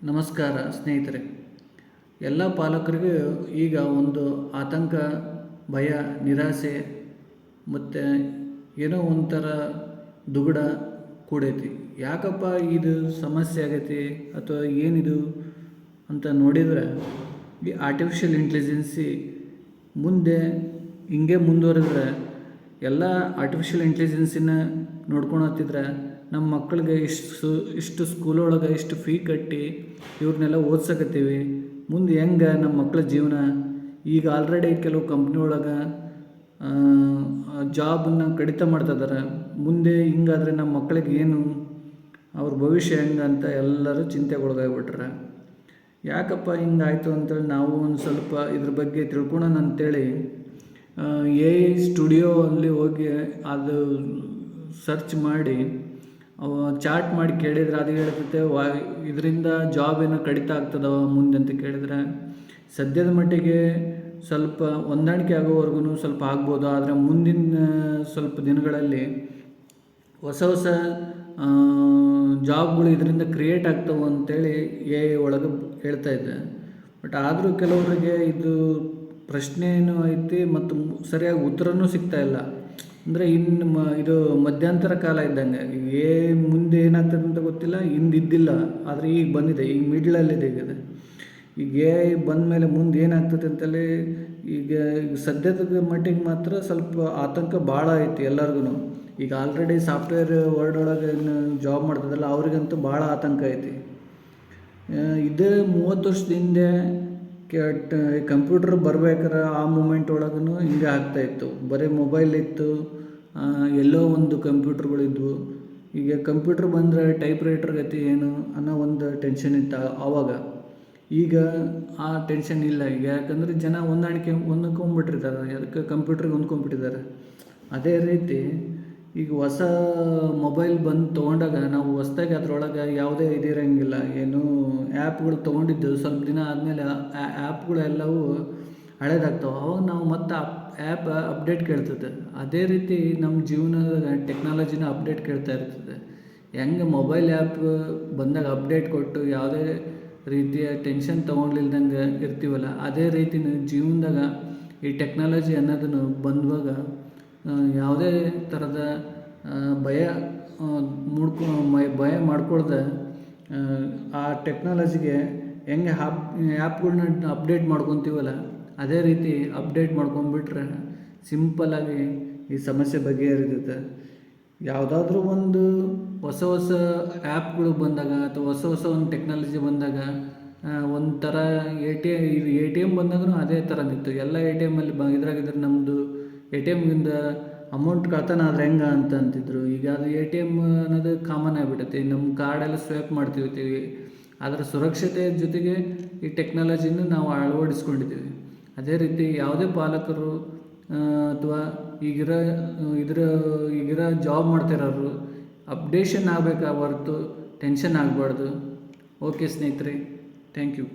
ನಮಸ್ಕಾರ ಸ್ನೇಹಿತರೆ. ಎಲ್ಲ ಪಾಲಕರಿಗೂ ಈಗ ಒಂದು ಆತಂಕ, ಭಯ, ನಿರಾಸೆ ಮತ್ತು ಏನೋ ಒಂಥರ ದುಗುಡ ಕೂಡೈತಿ. ಯಾಕಪ್ಪ ಇದು ಸಮಸ್ಯೆ ಆಗೈತಿ ಅಥವಾ ಏನಿದು ಅಂತ ನೋಡಿದರೆ, ಈ ಆರ್ಟಿಫಿಷಿಯಲ್ ಇಂಟೆಲಿಜೆನ್ಸಿ ಮುಂದೆ ಹಿಂಗೆ ಮುಂದುವರೆದ್ರೆ ಎಲ್ಲ ಆರ್ಟಿಫಿಷಿಯಲ್ ಇಂಟೆಲಿಜೆನ್ಸಿನ ನೋಡ್ಕೊಳತ್ತಿದ್ರೆ ನಮ್ಮ ಮಕ್ಕಳಿಗೆ ಇಷ್ಟು ಸ್ಕೂಲೊಳಗೆ ಇಷ್ಟು ಫೀ ಕಟ್ಟಿ ಇವ್ರನ್ನೆಲ್ಲ ಓದ್ಸಕತ್ತೀವಿ. ಮುಂದೆ ಹೆಂಗೆ ನಮ್ಮ ಮಕ್ಕಳ ಜೀವನ? ಈಗ ಆಲ್ರೆಡಿ ಕೆಲವು ಕಂಪ್ನಿ ಒಳಗೆ ಜಾಬನ್ನು ಕಡಿತ ಮಾಡ್ತಿದ್ದಾರೆ. ಮುಂದೆ ಹಿಂಗಾದರೆ ನಮ್ಮ ಮಕ್ಕಳಿಗೆ ಏನು, ಅವ್ರ ಭವಿಷ್ಯ ಹೆಂಗೆ ಅಂತ ಎಲ್ಲರೂ ಚಿಂತೆಗೊಳಗಾಗ್ಬಿಟ್ರೆ. ಯಾಕಪ್ಪ ಹಿಂಗಾಯಿತು ಅಂತೇಳಿ ನಾವು ಒಂದು ಸ್ವಲ್ಪ ಇದ್ರ ಬಗ್ಗೆ ತಿಳ್ಕೊಳೋಣ ಅಂತೇಳಿ AI ಸ್ಟುಡಿಯೋ ಅಲ್ಲಿ ಹೋಗಿ ಅದು ಸರ್ಚ್ ಮಾಡಿ ಚಾಟ್ ಮಾಡಿ ಕೇಳಿದರೆ ಅದು ಹೇಳ್ತೈತೆ ಇದರಿಂದ ಜಾಬ್ ಏನೋ ಕಡಿತ ಆಗ್ತದವ ಮುಂದೆ ಅಂತ ಕೇಳಿದರೆ, ಸದ್ಯದ ಮಟ್ಟಿಗೆ ಸ್ವಲ್ಪ ಹೊಂದಾಣಿಕೆ ಆಗೋವರೆಗೂ ಸ್ವಲ್ಪ ಆಗ್ಬೋದು. ಆದರೆ ಮುಂದಿನ ಸ್ವಲ್ಪ ದಿನಗಳಲ್ಲಿ ಹೊಸ ಜಾಬ್ಗಳು ಇದರಿಂದ ಕ್ರಿಯೇಟ್ ಆಗ್ತವೆ ಅಂತೇಳಿ AI ಒಳಗೆ ಹೇಳ್ತಾ ಇದ್ದೆ. ಬಟ್ ಆದರೂ ಕೆಲವರಿಗೆ ಇದು ಪ್ರಶ್ನೆ ಏನೂ ಐತಿ ಮತ್ತು ಸರಿಯಾಗಿ ಉತ್ತರನೂ ಸಿಗ್ತಾಯಿಲ್ಲ. ಅಂದರೆ ಇದು ಮಧ್ಯಂತರ ಕಾಲ ಇದ್ದಂಗೆ. ಮುಂದೆ ಏನಾಗ್ತದೆ ಅಂತ ಗೊತ್ತಿಲ್ಲ, ಹಿಂದಿದ್ದಿಲ್ಲ, ಆದರೆ ಈಗ ಬಂದಿದೆ, ಈಗ ಮಿಡ್ಲಲ್ಲಿದೆ. ಈಗ AI ಬಂದ ಮೇಲೆ ಮುಂದೆ ಏನಾಗ್ತದೆ ಅಂತಲೇ ಈಗ ಸದ್ಯದ ಮಟ್ಟಿಗೆ ಮಾತ್ರ ಸ್ವಲ್ಪ ಆತಂಕ ಭಾಳ ಐತಿ ಎಲ್ಲರಿಗೂ. ಈಗ ಆಲ್ರೆಡಿ ಸಾಫ್ಟ್ವೇರ್ ವರ್ಲ್ಡ್ ಒಳಗೆ ಜಾಬ್ ಮಾಡ್ತದಲ್ಲ, ಅವ್ರಿಗಂತೂ ಭಾಳ ಆತಂಕ ಐತಿ. ಇದೇ 30 ವರ್ಷದ ಹಿಂದೆ ಕಂಪ್ಯೂಟರ್ ಬರ್ಬೇಕಾರೆ ಆ ಮೂಮೆಂಟ್ ಒಳಗೂ ಹಿಂಗೆ ಆಗ್ತಾಯಿತ್ತು. ಬರೀ ಮೊಬೈಲ್ ಇತ್ತು, ಎಲ್ಲೋ ಒಂದು ಕಂಪ್ಯೂಟರ್ಗಳಿದ್ವು. ಈಗ ಕಂಪ್ಯೂಟರ್ ಬಂದರೆ ಟೈಪ್ ರೈಟರ್ ಗತಿ ಏನು ಅನ್ನೋ ಒಂದು ಟೆನ್ಷನ್ ಇತ್ತು ಆವಾಗ. ಈಗ ಆ ಟೆನ್ಷನ್ ಇಲ್ಲ. ಈಗ ಯಾಕಂದರೆ ಜನ ಹೊಂದ್ಕೊಂಡ್ಬಿಟ್ಟಿರ್ತಾರೆ, ಅದಕ್ಕೆ ಕಂಪ್ಯೂಟ್ರಿಗೆ ಹೊಂದ್ಕೊಂಡ್ಬಿಟ್ಟಿದ್ದಾರೆ. ಅದೇ ರೀತಿ ಈಗ ಹೊಸ ಮೊಬೈಲ್ ಬಂದು ತೊಗೊಂಡಾಗ ನಾವು ಹೊಸ್ದಾಗಿ ಅದರೊಳಗೆ ಯಾವುದೇ ಇದಿರೋಂಗಿಲ್ಲ. ಏನು ಆ್ಯಪ್ಗಳು ತೊಗೊಂಡಿದ್ದು ಸ್ವಲ್ಪ ದಿನ ಆದಮೇಲೆ ಆ ಆ್ಯಪ್ಗಳೆಲ್ಲವೂ ಹಳೇದಾಗ್ತವೆ. ಅವಾಗ ನಾವು ಮತ್ತೆ ಆ್ಯಪ್ ಅಪ್ಡೇಟ್ ಕೇಳ್ತದೆ. ಅದೇ ರೀತಿ ನಮ್ಮ ಜೀವನದಾಗ ಟೆಕ್ನಾಲಜಿನ ಅಪ್ಡೇಟ್ ಕೇಳ್ತಾ ಇರ್ತದೆ. ಹೆಂಗೆ ಮೊಬೈಲ್ ಆ್ಯಪ್ ಬಂದಾಗ ಅಪ್ಡೇಟ್ ಕೊಟ್ಟು ಯಾವುದೇ ರೀತಿಯ ಟೆನ್ಷನ್ ತೊಗೊಂಡಿಲ್ದಂಗೆ ಇರ್ತೀವಲ್ಲ, ಅದೇ ರೀತಿ ಜೀವನದಾಗ ಈ ಟೆಕ್ನಾಲಜಿ ಅನ್ನೋದನ್ನು ಬಂದುವಾಗ ಯಾವುದೇ ಥರದ ಭಯ ಮಾಡ್ಕೊಳ್ದೆ ಆ ಟೆಕ್ನಾಲಜಿಗೆ ಹೆಂಗೆ ಆ್ಯಪ್ಗಳ್ನ ಅಪ್ಡೇಟ್ ಮಾಡ್ಕೊತೀವಲ್ಲ, ಅದೇ ರೀತಿ ಅಪ್ಡೇಟ್ ಮಾಡ್ಕೊಂಬಿಟ್ರೆ ಸಿಂಪಲ್ಲಾಗಿ ಈ ಸಮಸ್ಯೆ ಬಗೆಹರಿಯುತ್ತೆ. ಯಾವುದಾದ್ರೂ ಒಂದು ಹೊಸ ಆ್ಯಪ್ಗಳು ಬಂದಾಗ ಅಥವಾ ಹೊಸ ಒಂದು ಟೆಕ್ನಾಲಜಿ ಬಂದಾಗ ಒಂಥರ ATM ಬಂದಾಗೂ ಅದೇ ಥರ ನಿಂತು ಎಲ್ಲ ATMಲ್ಲಿ ಇದ್ರಾಗಿದ್ರೆ ನಮ್ಮದು ATMಗಿಂದ ಅಮೌಂಟ್ ಕಳ್ತನ ಆದರೆ ಹೆಂಗೆ ಅಂತಿದ್ರು. ಈಗ ಅದು ATM ಅನ್ನೋದು ಕಾಮನ್ ಆಗಿಬಿಟ್ಟೈತಿ. ನಮ್ಮ ಕಾರ್ಡೆಲ್ಲ ಸ್ವೈಪ್ ಮಾಡ್ತಿರ್ತೀವಿ. ಅದರ ಸುರಕ್ಷತೆ ಜೊತೆಗೆ ಈ ಟೆಕ್ನಾಲಜಿನ ನಾವು ಅಳವಡಿಸ್ಕೊಂಡಿದ್ದೀವಿ. ಅದೇ ರೀತಿ ಯಾವುದೇ ಪಾಲಕರು ಅಥವಾ ಈಗಿರೋ ಜಾಬ್ ಮಾಡ್ತಿರೋರು ಅಪ್ಡೇಷನ್ ಆಗಬೇಕಾ ಹೊರತು ಟೆನ್ಷನ್ ಆಗಬಾರ್ದು. ಓಕೆ ಸ್ನೇಹಿತರೆ, ಥ್ಯಾಂಕ್ ಯು.